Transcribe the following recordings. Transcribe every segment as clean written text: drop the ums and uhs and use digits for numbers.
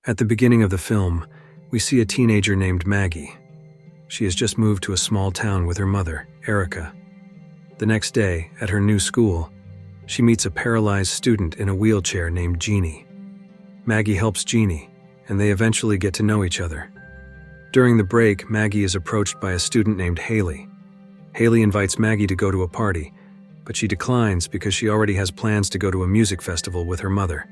At the beginning of the film, we see a teenager named Maggie. She has just moved to a small town with her mother, Erica. The next day, at her new school, she meets a paralyzed student in a wheelchair named Jeannie. Maggie helps Jeannie, and they eventually get to know each other. During the break, Maggie is approached by a student named Haley. Haley invites Maggie to go to a party, but she declines because she already has plans to go to a music festival with her mother.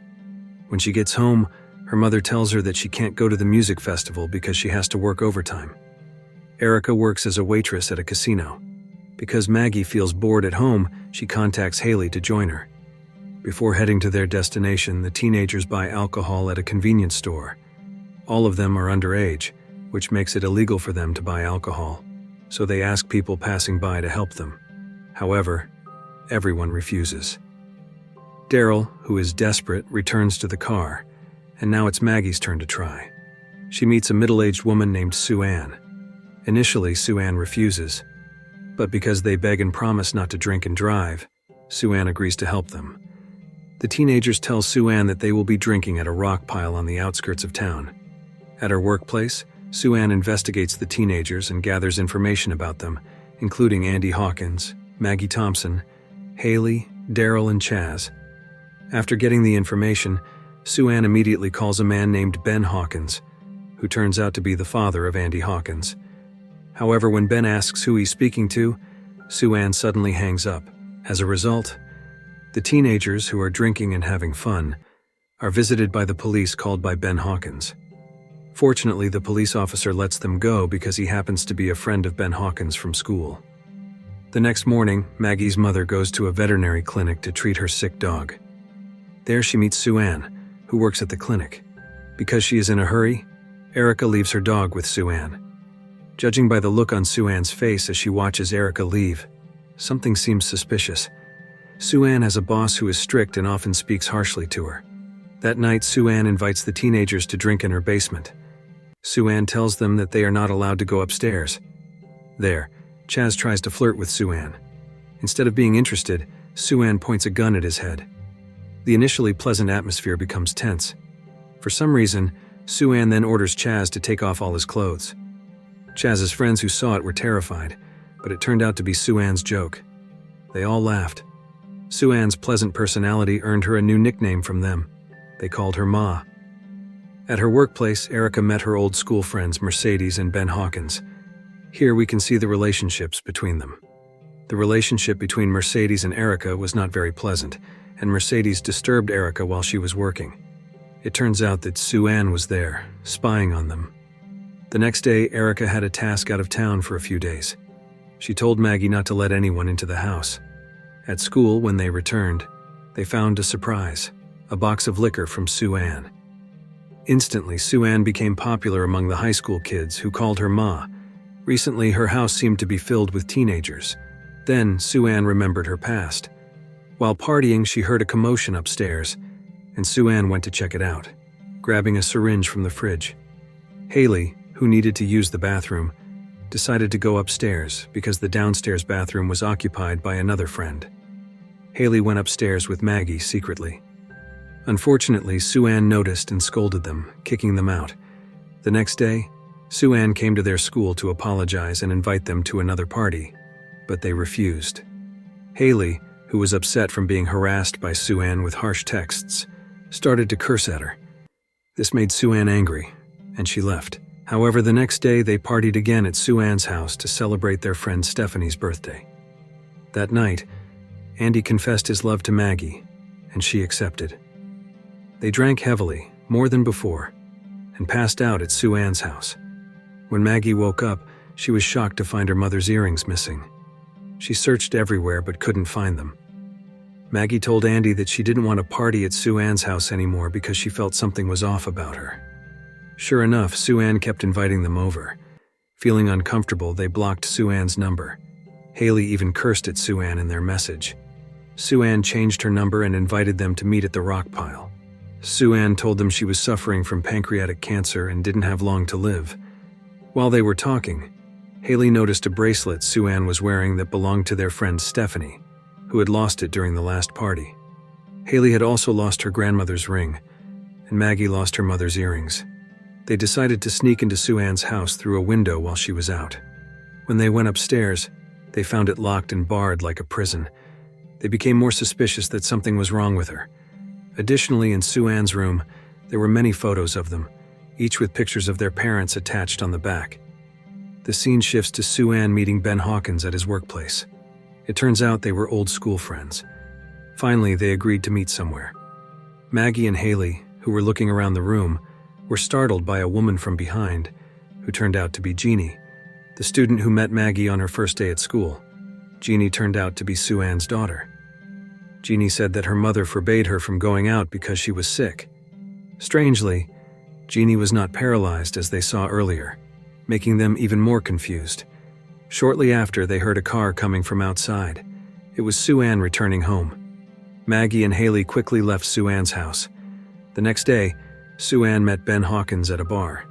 When she gets home, her mother tells her that she can't go to the music festival because she has to work overtime. Erica works as a waitress at a casino. Because Maggie feels bored at home, she contacts Haley to join her. Before heading to their destination, the teenagers buy alcohol at a convenience store. All of them are underage, which makes it illegal for them to buy alcohol, so they ask people passing by to help them. However, everyone refuses. Daryl, who is desperate, returns to the car, and now it's Maggie's turn to try. She meets a middle-aged woman named Sue Ann. Initially, Sue Ann refuses, but because they beg and promise not to drink and drive, Sue Ann agrees to help them. The teenagers tell Sue Ann that they will be drinking at a rock pile on the outskirts of town. At her workplace, Sue Ann investigates the teenagers and gathers information about them, including Andy Hawkins, Maggie Thompson, Haley, Daryl, and Chaz. After getting the information, Sue Ann immediately calls a man named Ben Hawkins, who turns out to be the father of Andy Hawkins. However, when Ben asks who he's speaking to, Sue Ann suddenly hangs up. As a result, the teenagers, who are drinking and having fun, are visited by the police called by Ben Hawkins. Fortunately, the police officer lets them go because he happens to be a friend of Ben Hawkins from school. The next morning, Maggie's mother goes to a veterinary clinic to treat her sick dog. There she meets Sue Ann, who works at the clinic. Because she is in a hurry, Erica leaves her dog with Sue Ann. Judging by the look on Sue Ann's face as she watches Erica leave, something seems suspicious. Sue Ann has a boss who is strict and often speaks harshly to her. That night, Sue Ann invites the teenagers to drink in her basement. Sue Ann tells them that they are not allowed to go upstairs. There, Chaz tries to flirt with Sue Ann. Instead of being interested, Sue Ann points a gun at his head. The initially pleasant atmosphere becomes tense. For some reason, Sue Ann then orders Chaz to take off all his clothes. Chaz's friends who saw it were terrified, but it turned out to be Sue Ann's joke. They all laughed. Sue Ann's pleasant personality earned her a new nickname from them. They called her Ma. At her workplace, Erica met her old school friends Mercedes and Ben Hawkins. Here we can see the relationships between them. The relationship between Mercedes and Erica was not very pleasant, and Mercedes disturbed Erica while she was working. It turns out that Sue Ann was there, spying on them. The next day, Erica had a task out of town for a few days. She told Maggie not to let anyone into the house. At school, when they returned, they found a surprise, a box of liquor from Sue Ann. Instantly, Sue Ann became popular among the high school kids who called her Ma. Recently, her house seemed to be filled with teenagers. Then, Sue Ann remembered her past. While partying, she heard a commotion upstairs, and Sue Ann went to check it out, grabbing a syringe from the fridge. Haley, who needed to use the bathroom, decided to go upstairs because the downstairs bathroom was occupied by another friend. Haley went upstairs with Maggie secretly. Unfortunately, Sue Ann noticed and scolded them, kicking them out. The next day, Sue Ann came to their school to apologize and invite them to another party, but they refused. Haley, who was upset from being harassed by Sue Ann with harsh texts, started to curse at her. This made Sue Ann angry, and she left. However, the next day they partied again at Sue Ann's house to celebrate their friend Stephanie's birthday. That night, Andy confessed his love to Maggie, and she accepted. They drank heavily, more than before, and passed out at Sue Ann's house. When Maggie woke up, she was shocked to find her mother's earrings missing. She searched everywhere but couldn't find them. Maggie told Andy that she didn't want to party at Sue Ann's house anymore because she felt something was off about her. Sure enough, Sue Ann kept inviting them over. Feeling uncomfortable, they blocked Sue Ann's number. Haley even cursed at Sue Ann in their message. Sue Ann changed her number and invited them to meet at the rock pile. Sue Ann told them she was suffering from pancreatic cancer and didn't have long to live. While they were talking, Haley noticed a bracelet Sue Ann was wearing that belonged to their friend Stephanie, who had lost it during the last party. Haley had also lost her grandmother's ring, and Maggie lost her mother's earrings. They decided to sneak into Sue-Ann's house through a window while she was out. When they went upstairs, they found it locked and barred like a prison. They became more suspicious that something was wrong with her. Additionally, in Sue-Ann's room, there were many photos of them, each with pictures of their parents attached on the back. The scene shifts to Sue-Ann meeting Ben Hawkins at his workplace. It turns out they were old school friends. Finally, they agreed to meet somewhere. Maggie and Haley, who were looking around the room, were startled by a woman from behind, who turned out to be Jeannie, the student who met Maggie on her first day at school. Jeannie turned out to be Sue-Ann's daughter. Jeannie said that her mother forbade her from going out because she was sick. Strangely, Jeannie was not paralyzed as they saw earlier, making them even more confused. Shortly after, they heard a car coming from outside. It was Sue-Ann returning home. Maggie and Haley quickly left Sue-Ann's house. The next day, Sue-Ann met Ben Hawkins at a bar.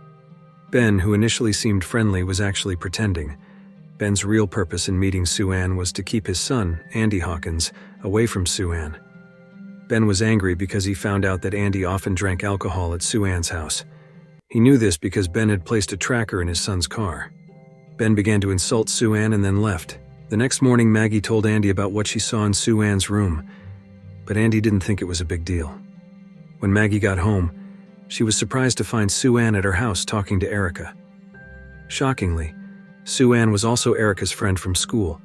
Ben, who initially seemed friendly, was actually pretending. Ben's real purpose in meeting Sue-Ann was to keep his son, Andy Hawkins, away from Sue-Ann. Ben was angry because he found out that Andy often drank alcohol at Sue-Ann's house. He knew this because Ben had placed a tracker in his son's car. Ben began to insult Sue-Ann and then left. The next morning, Maggie told Andy about what she saw in Sue-Ann's room, but Andy didn't think it was a big deal. When Maggie got home, she was surprised to find Sue-Ann at her house talking to Erica. Shockingly, Sue-Ann was also Erica's friend from school,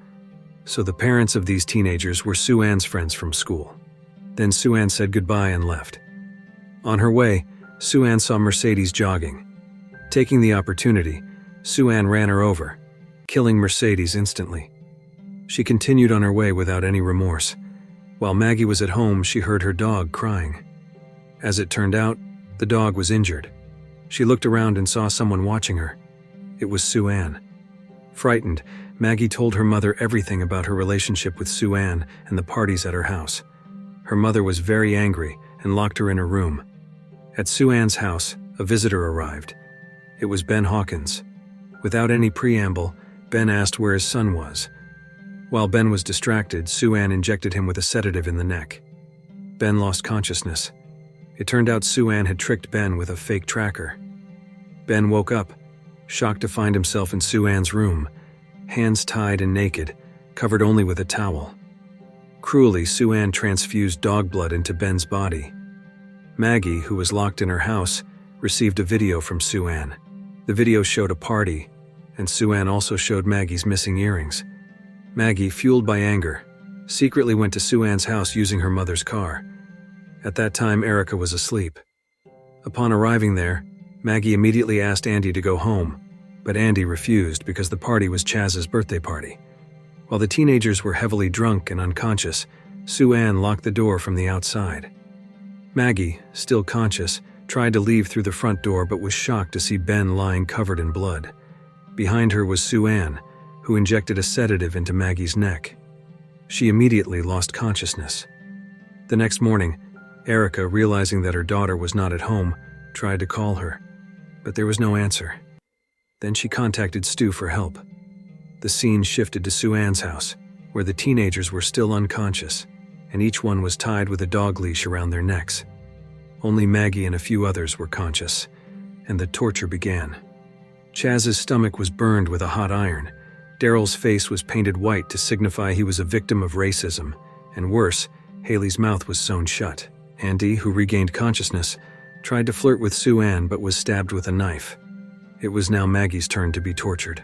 so the parents of these teenagers were Sue-Ann's friends from school. Then Sue-Ann said goodbye and left. On her way, Sue-Ann saw Mercedes jogging. Taking the opportunity, Sue-Ann ran her over, killing Mercedes instantly. She continued on her way without any remorse. While Maggie was at home, she heard her dog crying. As it turned out, the dog was injured. She looked around and saw someone watching her. It was Sue-Ann. Frightened, Maggie told her mother everything about her relationship with Sue-Ann and the parties at her house. Her mother was very angry and locked her in her room. At Sue-Ann's house, a visitor arrived. It was Ben Hawkins. Without any preamble, Ben asked where his son was. While Ben was distracted, Sue-Ann injected him with a sedative in the neck. Ben lost consciousness. It turned out Sue-Ann had tricked Ben with a fake tracker. Ben woke up, shocked to find himself in Sue-Ann's room, hands tied and naked, covered only with a towel. Cruelly, Sue-Ann transfused dog blood into Ben's body. Maggie, who was locked in her house, received a video from Sue-Ann. The video showed a party, and Sue-Ann also showed Maggie's missing earrings. Maggie, fueled by anger, secretly went to Sue-Ann's house using her mother's car. At that time, Erica was asleep. Upon arriving there, Maggie immediately asked Andy to go home, but Andy refused because the party was Chaz's birthday party. While the teenagers were heavily drunk and unconscious, Sue-Ann locked the door from the outside. Maggie, still conscious, tried to leave through the front door but was shocked to see Ben lying covered in blood. Behind her was Sue-Ann, who injected a sedative into Maggie's neck. She immediately lost consciousness. The next morning, Erica, realizing that her daughter was not at home, tried to call her, but there was no answer. Then she contacted Stu for help. The scene shifted to Sue-Ann's house, where the teenagers were still unconscious, and each one was tied with a dog leash around their necks. Only Maggie and a few others were conscious, and the torture began. Chaz's stomach was burned with a hot iron. Daryl's face was painted white to signify he was a victim of racism, and worse, Haley's mouth was sewn shut. Andy, who regained consciousness, tried to flirt with Sue-Ann but was stabbed with a knife. It was now Maggie's turn to be tortured.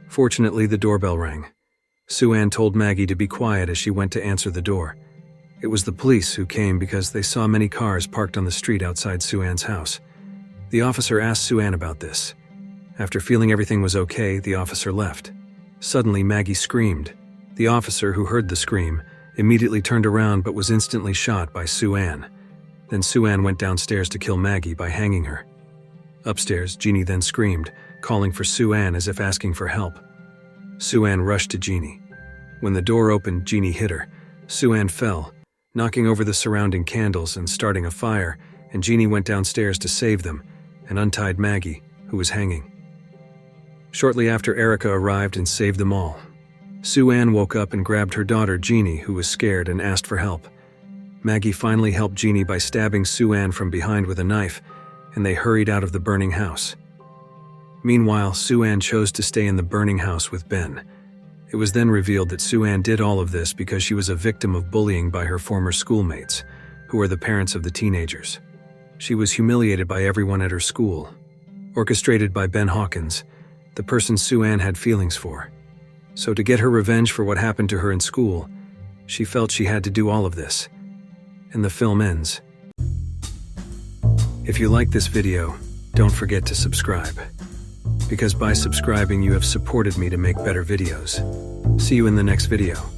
Fortunately, the doorbell rang. Sue-Ann told Maggie to be quiet as she went to answer the door. It was the police who came because they saw many cars parked on the street outside Sue-Ann's house. The officer asked Sue-Ann about this. After feeling everything was okay, the officer left. Suddenly, Maggie screamed. The officer, who heard the scream, immediately turned around but was instantly shot by Sue-Ann. Then Sue-Ann went downstairs to kill Maggie by hanging her. Upstairs, Jeannie then screamed, calling for Sue-Ann as if asking for help. Sue-Ann rushed to Jeannie. When the door opened, Jeannie hit her. Sue-Ann fell, knocking over the surrounding candles and starting a fire, and Jeannie went downstairs to save them and untied Maggie, who was hanging. Shortly after, Erica arrived and saved them all. Sue-Ann woke up and grabbed her daughter Jeannie, who was scared, and asked for help. Maggie finally helped Jeannie by stabbing Sue-Ann from behind with a knife, and they hurried out of the burning house. Meanwhile, Sue-Ann chose to stay in the burning house with Ben. It was then revealed that Sue-Ann did all of this because she was a victim of bullying by her former schoolmates, who were the parents of the teenagers. She was humiliated by everyone at her school, orchestrated by Ben Hawkins, the person Sue-Ann had feelings for. So to get her revenge for what happened to her in school, she felt she had to do all of this. And the film ends. If you like this video, don't forget to subscribe. Because by subscribing, you have supported me to make better videos. See you in the next video.